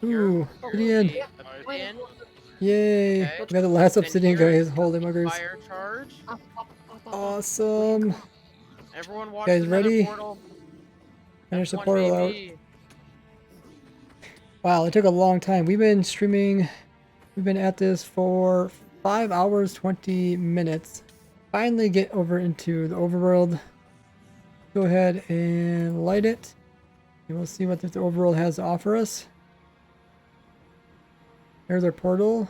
Ooh, obsidian. Obsidian. Yay. Okay. We got the last Then obsidian, here guys. is Holy the muggers. fire charge. Awesome. Everyone watch Guys the Nether ready? portal. Finish the F1 portal out. baby. Wow, it took a long time. We've been streaming. We've been at this for 5 hours, 20 minutes. Finally get over into the overworld. Go ahead and light it. And we'll see what this overworld has to offer us. There's our portal.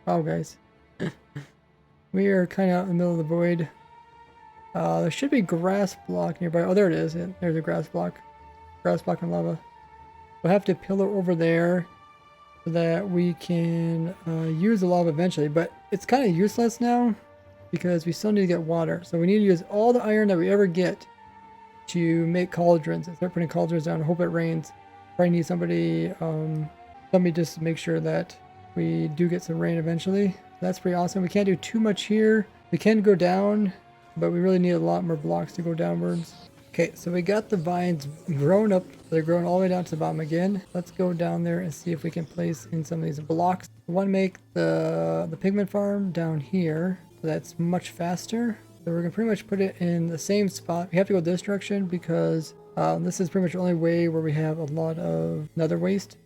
Wow, guys. We are kind of out in the middle of the void. There should be grass block nearby. Oh, there it is. There's a grass block. Grass block and lava. We'll have to pillar over there so that we can use the lava eventually. But it's kind of useless now because we still need to get water. So we need to use all the iron that we ever get to make cauldrons and start putting cauldrons down. Hope it rains. Probably need somebody, somebody just to make sure that we do get some rain eventually. That's pretty awesome. We can't do too much here. We can go down, but we really need a lot more blocks to go downwards. Okay, so we got the vines grown up. They're growing all the way down to the bottom again. Let's go down there and see if we can place in some of these blocks. We want to make the Pigman Farm down here. So that's much faster. So we're going to pretty much put it in the same spot. We have to go this direction because this is pretty much the only way where we have a lot of nether waste.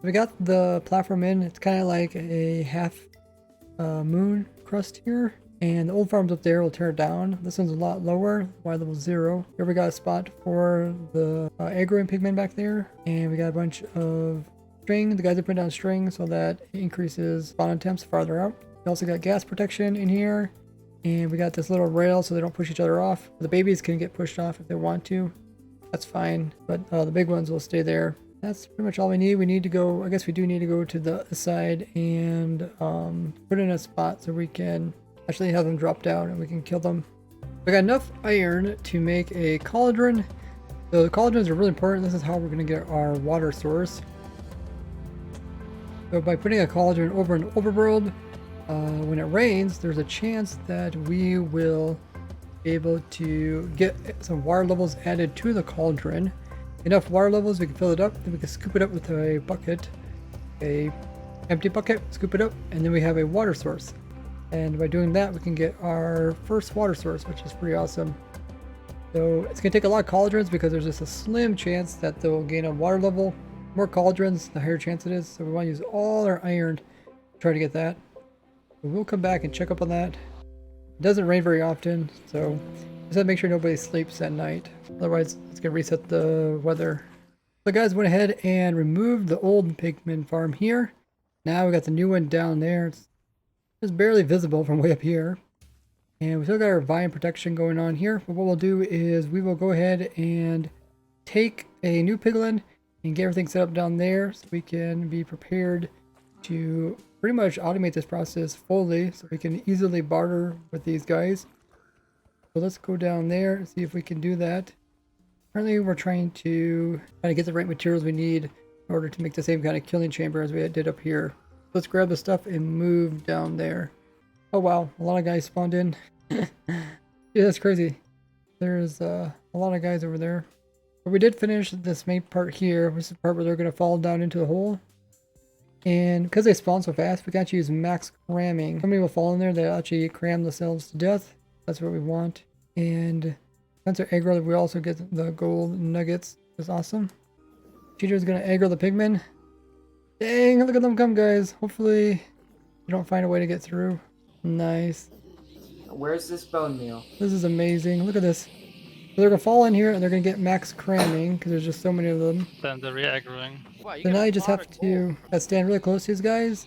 We got the platform in. It's kind of like a half moon crust here. And the old farm's up there. We'll tear it down. This one's a lot lower. Y level 0. Here we got a spot for the aggro and pigmen back there. And we got a bunch of string. The guys are putting down string so that it increases spawn temps farther out. We also got gas protection in here. And we got this little rail so they don't push each other off. The babies can get pushed off if they want to. That's fine. But the big ones will stay there. That's pretty much all we need. We need to go, I guess we do need to go to the side and put in a spot so we can actually have them drop down and we can kill them. We got enough iron to make a cauldron. So the cauldrons are really important. This is how we're going to get our water source. So by putting a cauldron over an overworld, when it rains, there's a chance that we will be able to get some water levels added to the cauldron. Enough water levels, we can fill it up, then we can scoop it up with a bucket, a empty bucket, scoop it up, and then we have a water source. And by doing that, we can get our first water source, which is pretty awesome. So it's going to take a lot of cauldrons because there's just a slim chance that they'll gain a water level. The more cauldrons, the higher chance it is. So we want to use all our iron to try to get that. But we'll come back and check up on that. It doesn't rain very often, so just have to make sure nobody sleeps at night. Otherwise, it's going to reset the weather. So guys went ahead and removed the old Pigman Farm here. Now we got the new one down there. It's just barely visible from way up here. And we still got our vine protection going on here. But what we'll do is we will go ahead and take a new piglin and get everything set up down there so we can be prepared to pretty much automate this process fully so we can easily barter with these guys. So let's go down there and see if we can do that. Currently we're trying to get the right materials we need in order to make the same kind of killing chamber as we did up here. Let's grab the stuff and move down there. Oh wow, a lot of guys spawned in. Yeah, that's crazy. There's a lot of guys over there. But we did finish this main part here, which is the part where they're going to fall down into the hole. And because they spawn so fast, we can actually use max cramming. Somebody will fall in there, they'll actually cram themselves to death. That's what we want. And once they're aggro, we also get the gold nuggets. That's awesome. Cheater's going to aggro the pigmen. Dang, look at them come, guys. Hopefully you don't find a way to get through. Nice. Where's this bone meal? This is amazing. Look at this. So they're going to fall in here and they're going to get max cramming because there's just so many of them. Then they're re-aggroing. Wow, So now you just have to stand really close to these guys.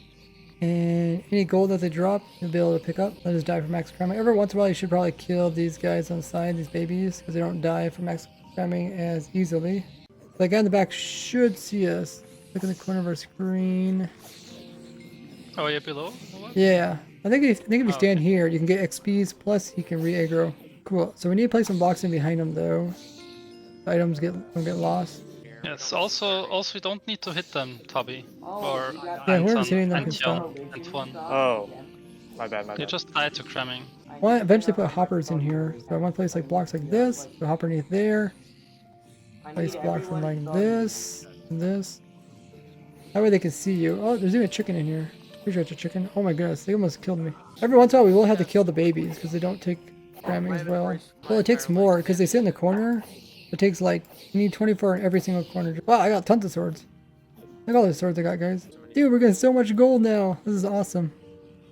And any gold that they drop, you'll be able to pick up. They'll just die from max cramming. Every once in a while, you should probably kill these guys on the side, these babies, because they don't die from max cramming as easily. The guy in the back should see us. Look in the corner of our screen. Oh, yeah, below? Or what? Yeah. I think if you stand here, you can get XPs, plus he can re-aggro. Cool. So we need to place some blocks in behind him, though. The items don't get lost. Yes, also you don't need to hit them, Tubby. Or Yeah, whoever's hitting them can stop. and one. Oh, my bad, my You bad. just die to cramming. I want to eventually put hoppers in here. So I want to place like blocks like this, the hopper underneath there. Place blocks in like this. this. That way they can see you. Oh, there's even a chicken in here. Pretty sure it's a chicken. Oh my goodness, they almost killed me. Every once in a while we will have to kill the babies because they don't take cramming as well. Well, it takes more because they sit in the corner. It takes like, you need 24 in every single corner. Wow, I got tons of swords. Look at all the swords I got, guys. Dude, we're getting so much gold now. This is awesome.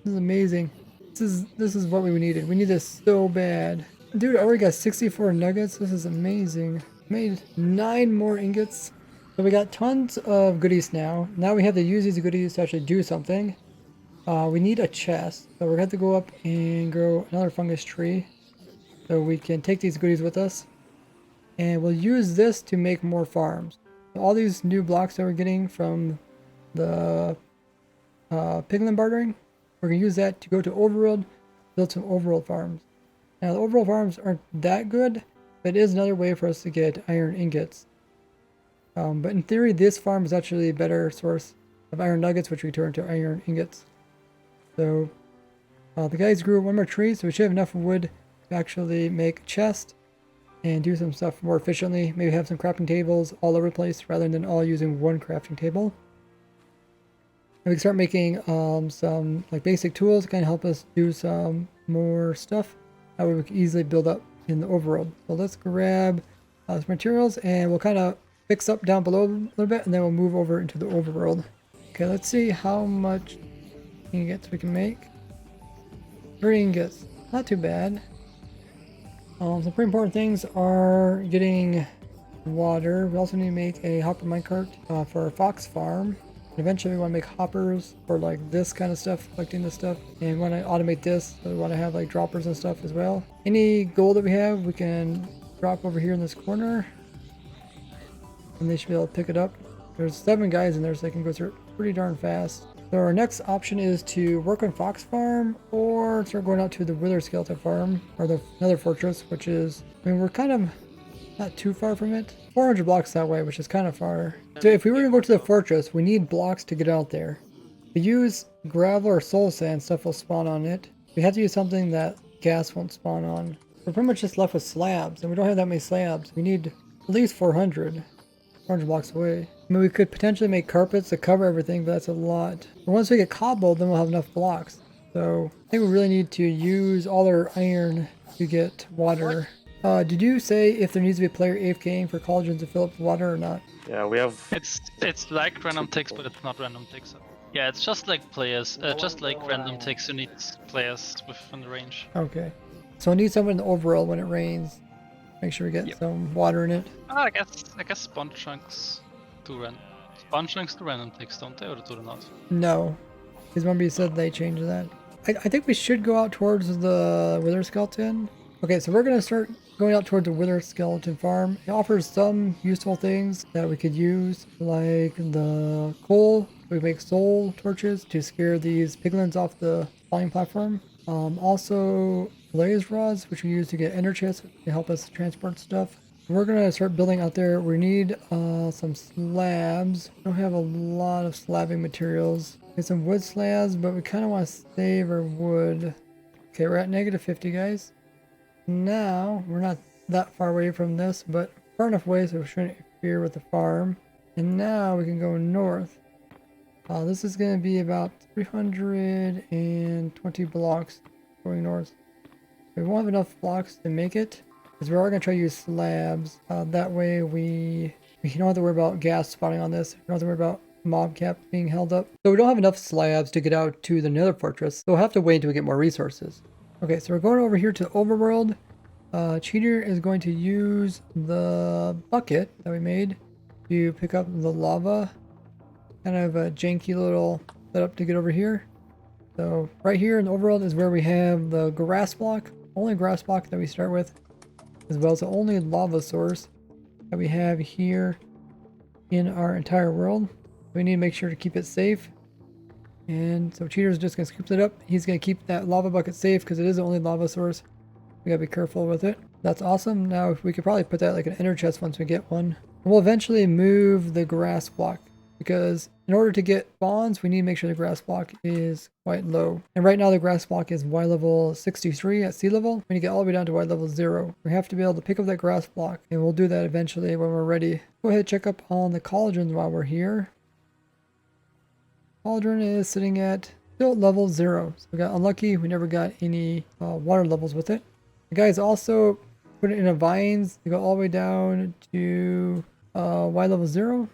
This is amazing. This is what we needed. We need this so bad. Dude, I already got 64 nuggets. This is amazing. Made 9 more ingots. So we got tons of goodies now. Now we have to use these goodies to actually do something. We need a chest. So we're going to have to go up and grow another fungus tree. So we can take these goodies with us. And we'll use this to make more farms. So all these new blocks that we're getting from the Pigman bartering, we're going to use that to go to Overworld, build some Overworld farms. Now the Overworld farms aren't that good, but it is another way for us to get iron ingots. But in theory, this farm is actually a better source of iron nuggets, which we turn to iron ingots. So the guys grew one more tree, so we should have enough wood to actually make a chest and do some stuff more efficiently. Maybe have some crafting tables all over the place rather than all using one crafting table. And we can start making some like basic tools to kind of help us do some more stuff. That way we can easily build up in the overworld. So let's grab some materials and we'll kind of fix up down below a little bit and then we'll move over into the overworld. Okay, let's see how much ingots we can make. 3 ingots, not too bad. Some pretty important things are getting water. We also need to make a hopper minecart for our fox farm. And eventually we want to make hoppers for like this kind of stuff, collecting this stuff. And we want to automate this, so we want to have like droppers and stuff as well. Any gold that we have, we can drop over here in this corner. And they should be able to pick it up. There's 7 guys in there, so they can go through it pretty darn fast. So our next option is to work on Fox Farm or start going out to the Wither Skeleton Farm or the Nether Fortress, which is, I mean, we're kind of not too far from it. 400 blocks that way, which is kind of far. So if we were to go to the fortress, we need blocks to get out there. If we use gravel or soul sand, stuff will spawn on it. We have to use something that gas won't spawn on. We're pretty much just left with slabs, and we don't have that many slabs. We need at least 400 blocks away. I mean, we could potentially make carpets to cover everything, but that's a lot. But once we get cobbled, then we'll have enough blocks. So I think we really need to use all our iron to get water. Did you say if there needs to be a player AFKing for cauldrons to fill up with water or not? Yeah, we have. It's like random ticks, but it's not random ticks. Yeah, it's just like players, just like random ticks. You need players within the range. Okay, so we need someone in the overworld when it rains. Make sure we get some water in it. I guess spawn chunks do random ticks, don't they, or do they not? No, because remember you said they changed that. I think we should go out towards the Wither Skeleton. Okay, so we're gonna start going out towards the Wither Skeleton Farm. It offers some useful things that we could use, like the coal. We make soul torches to scare these piglins off the flying platform. Also blaze rods, which we use to get ender chests to help us transport stuff. We're gonna start building out there. We need some slabs. We don't have a lot of slabbing materials. We have some wood slabs, but we kind of want to save our wood. Okay, we're at negative 50, guys. Now we're not that far away from this, but far enough away so we shouldn't interfere with the farm. And now we can go north. This is going to be about 320 blocks going north. We won't have enough blocks to make it, because we are going to try to use slabs. That way we don't have to worry about gas spawning on this. We don't have to worry about mob cap being held up. So we don't have enough slabs to get out to the Nether Fortress, so we'll have to wait until we get more resources. Okay, so we're going over here to the overworld. Cheater is going to use the bucket that we made to pick up the lava. Kind of a janky little setup to get over here. So right here in the overworld is where we have the grass block. Only grass block that we start with, as well as the only lava source that we have here in our entire world. We need to make sure to keep it safe. And so Cheater's just going to scoop it up. He's going to keep that lava bucket safe because it is the only lava source. We got to be careful with it. That's awesome. Now we could probably put that like an ender chest once we get one. We'll eventually move the grass block because in order to get spawns, we need to make sure the grass block is quite low. And right now the grass block is Y level 63 at sea level. We need to get all the way down to Y level 0. We have to be able to pick up that grass block, and we'll do that eventually when we're ready. Go ahead and check up on the cauldrons while we're here. Cauldron is sitting at still level 0. So we got unlucky. We never got any water levels with it. The guys also put it in a vines to go all the way down to Y level 0.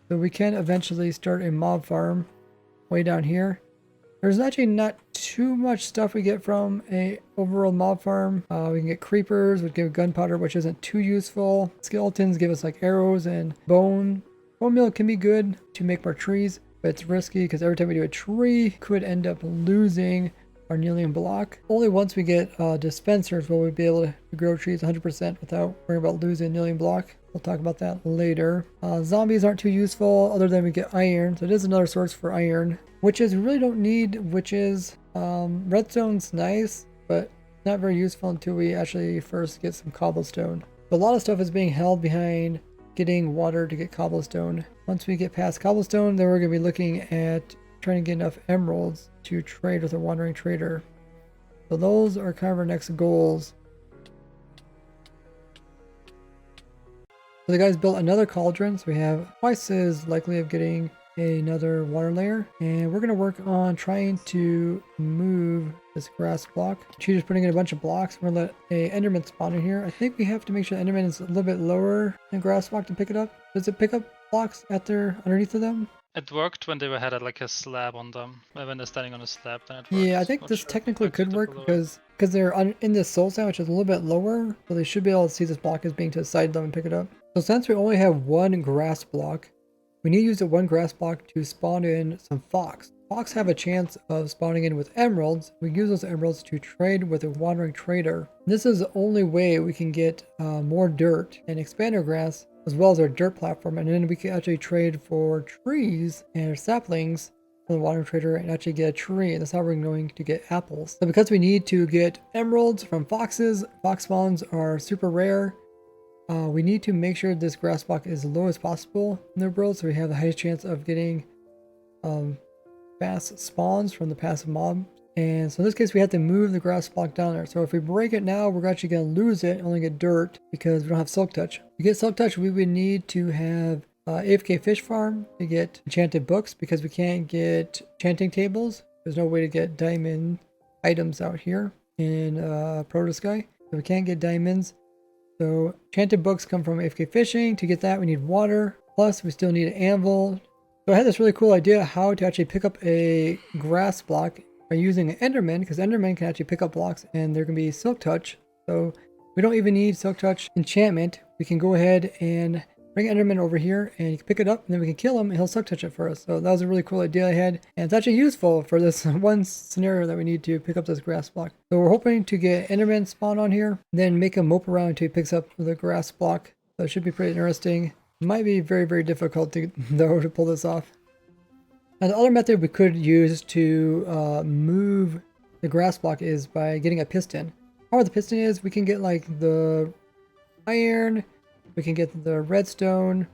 So we can eventually start a mob farm way down here. There's actually not too much stuff we get from a overall mob farm. We can get creepers, which give gunpowder, which isn't too useful. Skeletons give us like arrows and bone. Bone meal can be good to make more trees, but it's risky because every time we do a tree, could end up losing our annealing block. Only once we get dispensers will we be able to grow trees 100% without worrying about losing annealing block. We'll talk about that later. Zombies aren't too useful other than we get iron. So it is another source for iron. Witches we really don't need witches. Redstone's nice, but not very useful until we actually first get some cobblestone. A lot of stuff is being held behind getting water to get cobblestone. Once we get past cobblestone, then we're going to be looking at trying to get enough emeralds to trade with a wandering trader. So those are kind of our next goals. So the guys built another cauldron, so we have twice as likely of getting another water layer, and we're going to work on trying to move this grass block. Cheater's putting in a bunch of blocks. We're going to let a enderman spawn in here. I think we have to make sure the enderman is a little bit lower than grass block to pick it up. Does it pick up blocks underneath of them? It worked when they had like a slab on them. When they're standing on a slab, then it works. Yeah, I think this technically could work because they're in this soul sand, which is a little bit lower, so they should be able to see this block as being to the side of them and pick it up. So since we only have one grass block, we need to use the one grass block to spawn in some fox. Fox have a chance of spawning in with emeralds. We use those emeralds to trade with a wandering trader. This is the only way we can get more dirt and expand our grass, as well as our dirt platform, and then we can actually trade for trees and saplings from the wandering trader and actually get a tree, and that's how we're going to get apples. So because we need to get emeralds from foxes, fox spawns are super rare. We need to make sure this grass block is as low as possible in the world, so we have the highest chance of getting fast spawns from the passive mob. And so in this case, we have to move the grass block down there. So if we break it now, we're actually going to lose it and only get dirt because we don't have silk touch. To get silk touch, we would need to have AFK fish farm to get enchanted books because we can't get enchanting tables. There's no way to get diamond items out here in ProtoSky. So we can't get diamonds. So enchanted books come from AFK fishing. To get that, we need water. Plus, we still need an anvil. So I had this really cool idea how to actually pick up a grass block by using an enderman, because enderman can actually pick up blocks and there can be silk touch. So we don't even need silk touch enchantment. We can go ahead and bring enderman over here and you can pick it up and then we can kill him and he'll silk touch it for us. So that was a really cool idea I had, and it's actually useful for this one scenario that we need to pick up this grass block. So we're hoping to get enderman spawn on here, then make him mope around until he picks up the grass block. So it should be pretty interesting. It might be very, very difficult though to pull this off. Now the other method we could use to move the grass block is by getting a piston. How the piston is, we can get like the iron, we can get the redstone,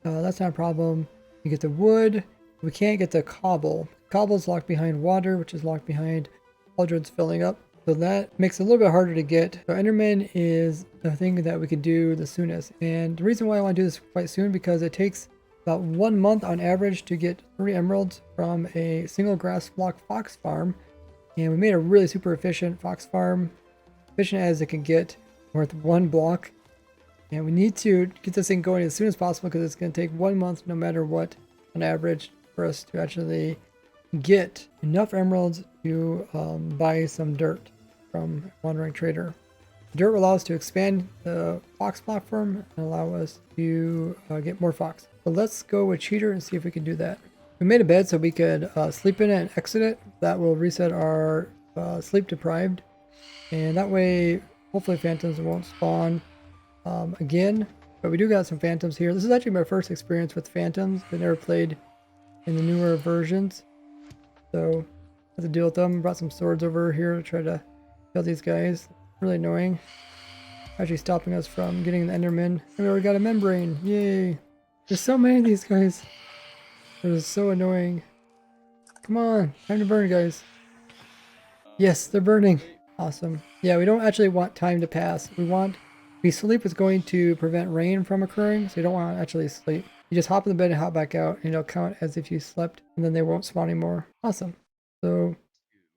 that's not a problem. We get the wood, we can't get the cobble. Cobble's locked behind water, which is locked behind cauldrons filling up. So that makes it a little bit harder to get. So Enderman is the thing that we could do the soonest. And the reason why I want to do this quite soon, because it takes about 1 month on average to get 3 emeralds from a single grass block fox farm. And we made a really super efficient fox farm, efficient as it can get, worth 1 block. And we need to get this thing going as soon as possible because it's going to take 1 month no matter what on average for us to actually get enough emeralds to buy some dirt from Wandering Trader. Dirt will allow us to expand the fox platform and allow us to get more fox. So let's go with Cheater and see if we can do that. We made a bed so we could sleep in it and exit it. That will reset our sleep deprived. And that way, hopefully phantoms won't spawn again. But we do got some phantoms here. This is actually my first experience with phantoms. I never played in the newer versions. So I have to deal with them. Brought some swords over here to try to kill these guys. Really annoying. Actually stopping us from getting the enderman. And we already got a membrane. Yay. There's so many of these guys. They're so annoying. Come on, time to burn, guys. Yes, they're burning. Awesome. Yeah, we don't actually want time to pass. Sleep is going to prevent rain from occurring, so you don't want to actually sleep. You just hop in the bed and hop back out, and it'll count as if you slept, and then they won't spawn anymore. Awesome. So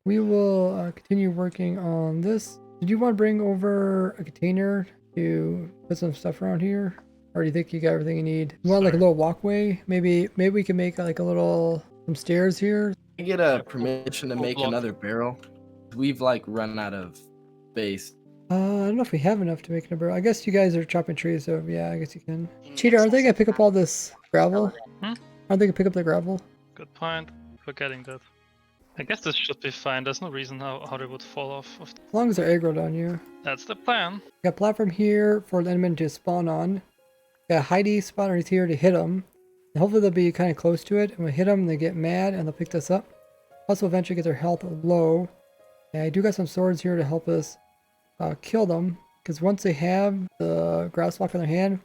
we will continue working on this. Did you want to bring over a container to put some stuff around here? Or do you think you got everything you need? You want like a little walkway? Maybe we can make like a little some stairs here. Can I get a permission to make block. another barrel? We've like run out of space. I don't know if we have enough to make a barrel. I guess you guys are chopping trees, so yeah, I guess you can. Cheater, aren't they gonna pick up all this gravel? Hmm? Aren't they gonna pick up the gravel? Good point. Forgetting that. I guess this should be fine. There's no reason how they would fall off. As long as they're aggroed on you. That's the plan. Got a platform here for the enderman to spawn on. Got a Heidi spawn right here to hit them. And hopefully they'll be kind of close to it. And when we hit them, they get mad and they'll pick this up. Also eventually get their health low. And I do got some swords here to help us kill them. Because once they have the grass block in their hand,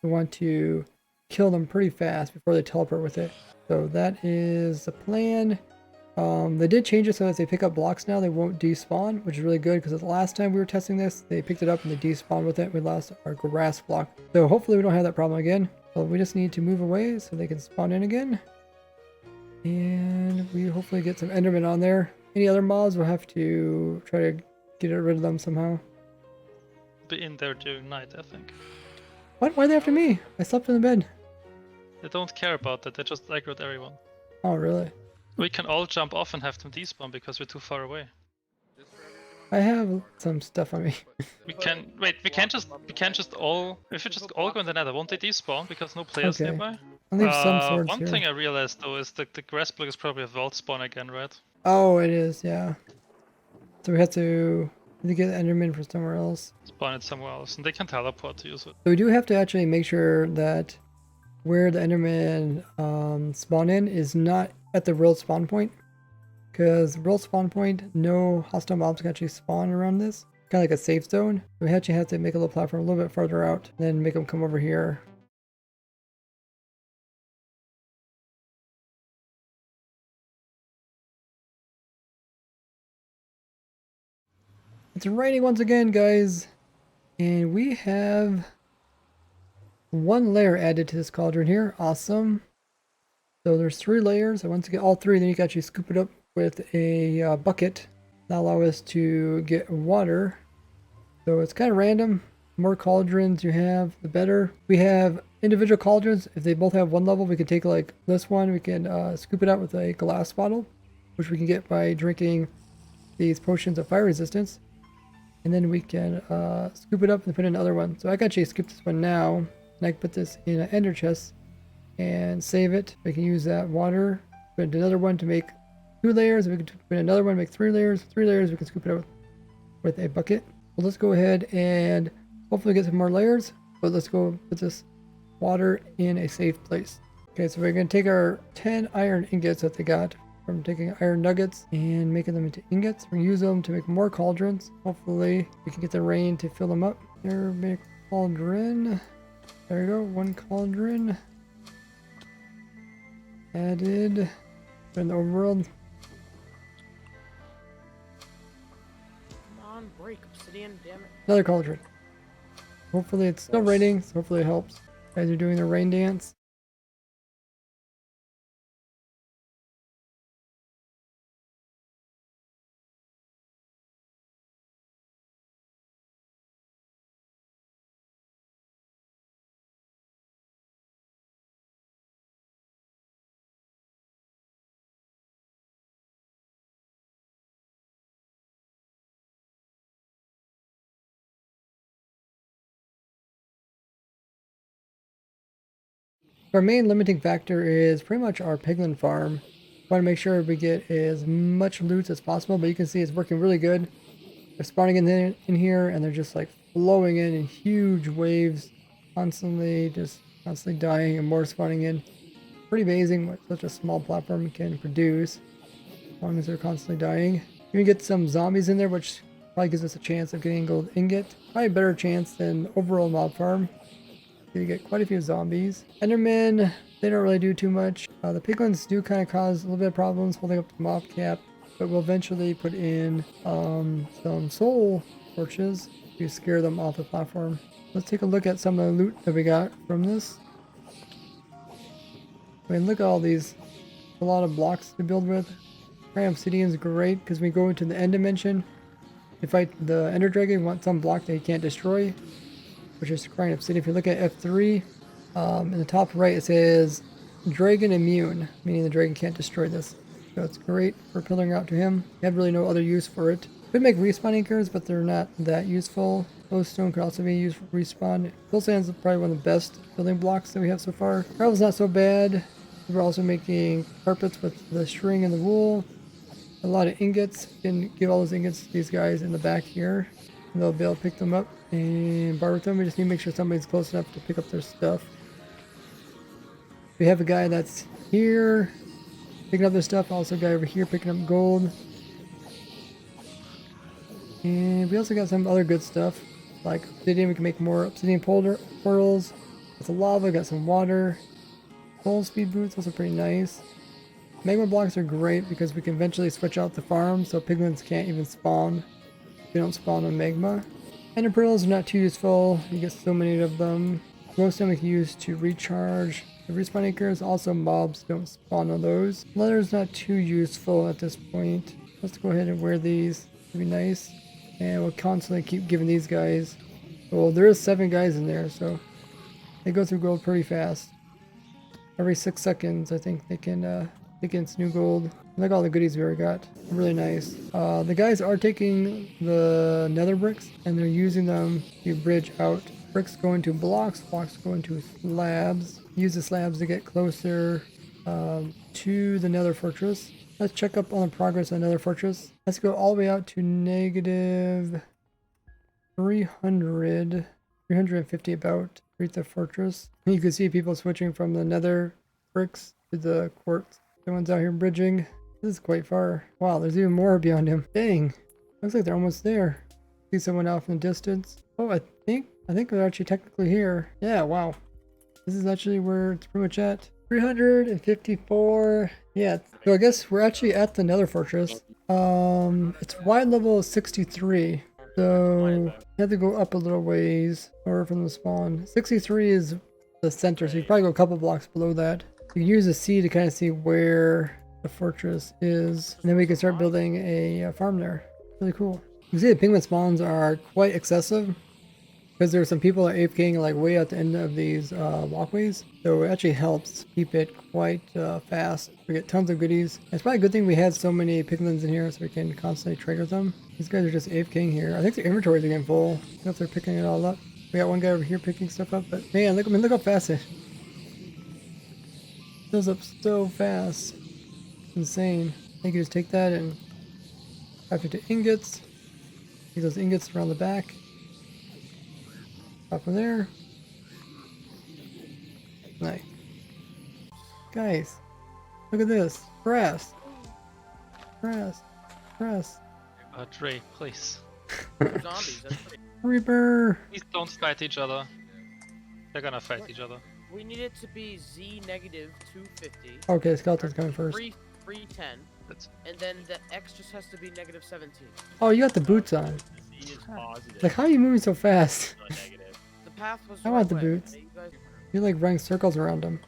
we want to kill them pretty fast before they teleport with it. So that is the plan. They did change it so as they pick up blocks now, they won't despawn, which is really good because the last time we were testing this, they picked it up and they despawned with it. We lost our grass block. So hopefully we don't have that problem again. So we just need to move away so they can spawn in again. And we hopefully get some endermen on there. Any other mobs, we'll have to try to get rid of them somehow. Be in there during night, I think. What? Why are they after me? I slept in the bed. They don't care about that. They just aggroed everyone. Oh, really? We can all jump off and have them despawn because we're too far away. I have some stuff on me. We can't just all. If we just all go in the Nether, won't they despawn because no players Okay. nearby? I'll leave some swords One here. thing I realized though is that the grass block is probably a vault spawn again, right? Oh, it is, yeah. So we have to get Enderman from somewhere else. Spawn it somewhere else, and they can teleport to use it. So we do have to actually make sure that where the Enderman spawn in is not at the real spawn point. Because real spawn point, no hostile mobs can actually spawn around this. Kind of like a safe zone. We actually have to make a little platform a little bit farther out, and then make them come over here. It's raining once again, guys. And we have one layer added to this cauldron here. Awesome. So there's 3 layers. And once you get all 3, then you can actually scoop it up with a bucket. That'll allow us to get water. So it's kind of random. The more cauldrons you have, the better. We have individual cauldrons. If they both have 1 level, we can take like this one. We can scoop it out with a glass bottle, which we can get by drinking these potions of fire resistance. And then we can scoop it up and put in another one. So I can actually skip this one now. And I can put this in an ender chest and save it. We can use that water. Put another one to make 2 layers. We can put another one, make 3 layers. 3 layers, we can scoop it up with a bucket. Well, let's go ahead and hopefully get some more layers. But let's go put this water in a safe place. Okay, so we're going to take our 10 iron ingots that they got from taking iron nuggets and making them into ingots. We're going to use them to make more cauldrons. Hopefully we can get the rain to fill them up. There, make cauldron. There we go, 1 cauldron. Added. Put in the overworld. Come on, break obsidian, damn it. Another cauldron. Hopefully it's still raining, so hopefully it helps. Guys are doing the rain dance. Our main limiting factor is pretty much our Pigman Farm. Want to make sure we get as much loot as possible, but you can see it's working really good. They're spawning in here, and they're just like flowing in huge waves, constantly dying, and more spawning in. Pretty amazing what such a small platform can produce, as long as they're constantly dying. You can get some zombies in there, which probably gives us a chance of getting a gold ingot. Probably a better chance than overall mob farm. You get quite a few zombies. Endermen, they don't really do too much. The piglins do kind of cause a little bit of problems holding up the mob cap, but we'll eventually put in some soul torches to scare them off the platform. Let's take a look at some of the loot that we got from this. I mean, look at all these. A lot of blocks to build with. Crying obsidian is great because we go into the end dimension. To fight the ender dragon, we want some block that you can't destroy, which is crying obsidian. If you look at F3, in the top right it says dragon immune, meaning the dragon can't destroy this. So it's great for pillaring out to him. You have really no other use for it. Could make respawn anchors, but they're not that useful. Glowstone could also be used for respawn. Glowstone is probably one of the best building blocks that we have so far. Gravel's not so bad. We're also making carpets with the string and the wool. A lot of ingots. You can give all those ingots to these guys in the back here. And they'll be able to pick them up and bar with them. We just need to make sure somebody's close enough to pick up their stuff. We have a guy that's here picking up their stuff. Also a guy over here picking up gold. And we also got some other good stuff. Like obsidian, we can make more obsidian portals. With the lava, got some water. Full speed boots, also pretty nice. Magma blocks are great because we can eventually switch out the farm so piglins can't even spawn. They don't spawn on magma. Ender pearls are not too useful. You get so many of them. Glowstone we can use to recharge the respawn anchors. Also mobs don't spawn on those. Leather is not too useful at this point. Let's go ahead and wear these. It'd be nice. And we'll constantly keep giving these guys. Well, there is 7 guys in there, so they go through gold pretty fast. Every 6 seconds, I think they can get new gold. Look at all the goodies we already got. Really nice. The guys are taking the nether bricks and they're using them to bridge out. Bricks go into blocks, blocks go into slabs. Use the slabs to get closer to the nether fortress. Let's check up on the progress of the nether fortress. Let's go all the way out to negative 350 about. Reach the fortress. You can see people switching from the nether bricks to the quartz. Everyone's out here bridging. This is quite far. Wow, there's even more beyond him. Dang. Looks like they're almost there. See someone off in the distance. Oh, I think they're actually technically here. Yeah, wow. This is actually where it's pretty much at. 354. Yeah, so I guess we're actually at the nether fortress. It's wide level 63. So you have to go up a little ways or from the spawn. 63 is the center, so you probably go a couple blocks below that. You can use a C to kind of see where the fortress is, and then we can start building a farm there. Really cool. You can see the pigman spawns are quite excessive because there are some people that are AFKing like way at the end of these walkways, so it actually helps keep it quite fast. We get tons of goodies. It's probably a good thing we had so many piglins in here so we can constantly trigger them. These guys are just AFKing here. I think their inventories are getting full. I don't know if they're picking it all up. We got one guy over here picking stuff up, but man, look how fast it fills up so fast. It's insane. I think you just take that and craft it to ingots. Use those ingots around the back. Up from there. Nice. Guys, look at this. Grass. Grass. Grass. Ray, please. Zombies, that's pretty... Reaper. Please don't fight each other. They're gonna fight each other. We need it to be Z negative 250. Okay, skeleton's coming first. 310. That's... And then the X just has to be negative 17. Oh, you got the boots on. Z is positive. Like, how are you moving so fast? Negative. The path was I want the right way. boots. You guys... You're like running circles around them.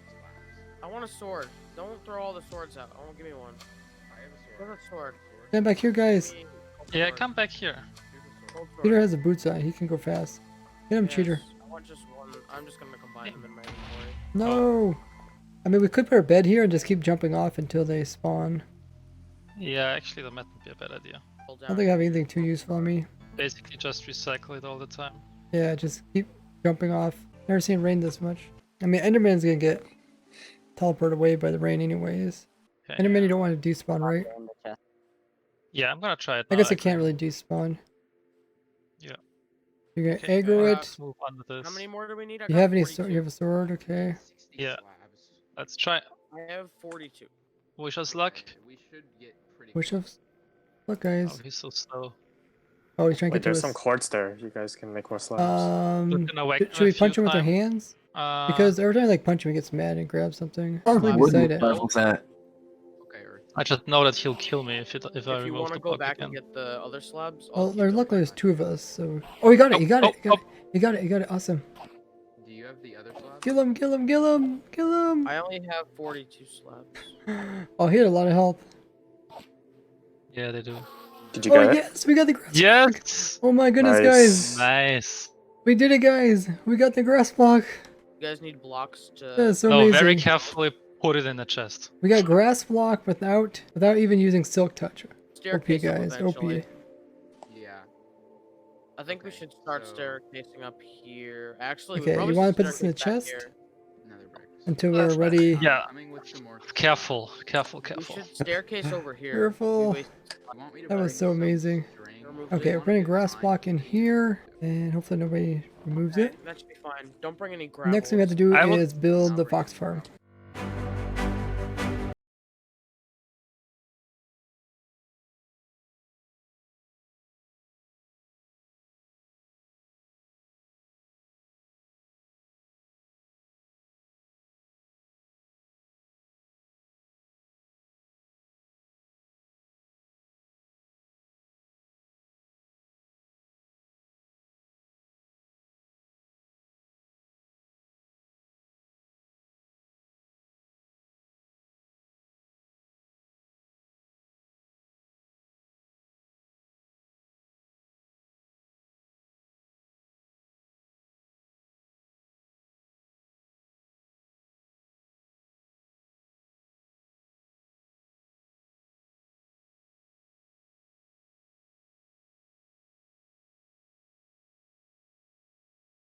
I want a sword. Don't throw all the swords out. I won't give me one. Give a sword. Stand back here, guys. Yeah, come back here. Gold sword. Cheater has the boots on. He can go fast. Get him, Yes, Cheater. I want just one. I'm just gonna combine them in my inventory. No. I mean, we could put our bed here and just keep jumping off until they spawn. Yeah, actually that might be a bad idea. Hold I down. don't think I have anything too useful on me. Basically just recycle it all the time. Yeah, just keep jumping off. Never seen rain this much. I mean, Enderman's gonna get teleported away by the rain anyways. Okay. Enderman, you don't want to despawn, right? Yeah, I'm gonna try it I now, guess it actually. can't really despawn. Yeah. You're gonna Okay, aggro let's it. move on with this. How many more do we need? I You got have any 42. sword? You have a sword? Okay. Yeah. Let's try. I have 42. Wish us luck. Wish us. Look, Oh, guys. he's so slow. Oh, he's trying to Wait, get to there's us. some quartz there. You guys can make more slabs. We're gonna whack Should him we a few punch him with our times. hands? Because every time I like punch him, he gets mad and grabs something. Our Leave wood beside it. level's at. Okay, Earth. I just know that he'll kill me if I If you remove want to the go block back again. and get the other slabs, Well, keep there's them. luckily there's 2 of us, so. Oh, he got it! He got it! He got oh. it! He got it! He got it! Awesome! Do you have the other slabs? Kill him! Kill him! Kill him! Kill him! I only have 42 slabs. Oh, he had a lot of health. Yeah, they do. Did you Oh get it? yes, we got the grass. Yes! Oh my goodness, Nice. guys! Nice. We did it, guys! We got the grass block. You guys need blocks to. That is so No, amazing. very carefully put it in the chest. We got grass block without even using silk touch. OP staircase up guys, eventually. OP. Yeah. I think we should start so- staircasing up here. Actually, we Okay, probably you want should to put this in the staircase back chest here. Nether bricks. until we're ready. Yeah, Coming with some more. careful. We Careful. should staircase over here. Careful. We waste- You want me to That was bring so some amazing. string? Remove Okay, the- we're putting grass block in here, and hopefully nobody removes Okay, it. that should be fine. Don't bring any gravel. Next thing we have to do I will- is build the fox farm.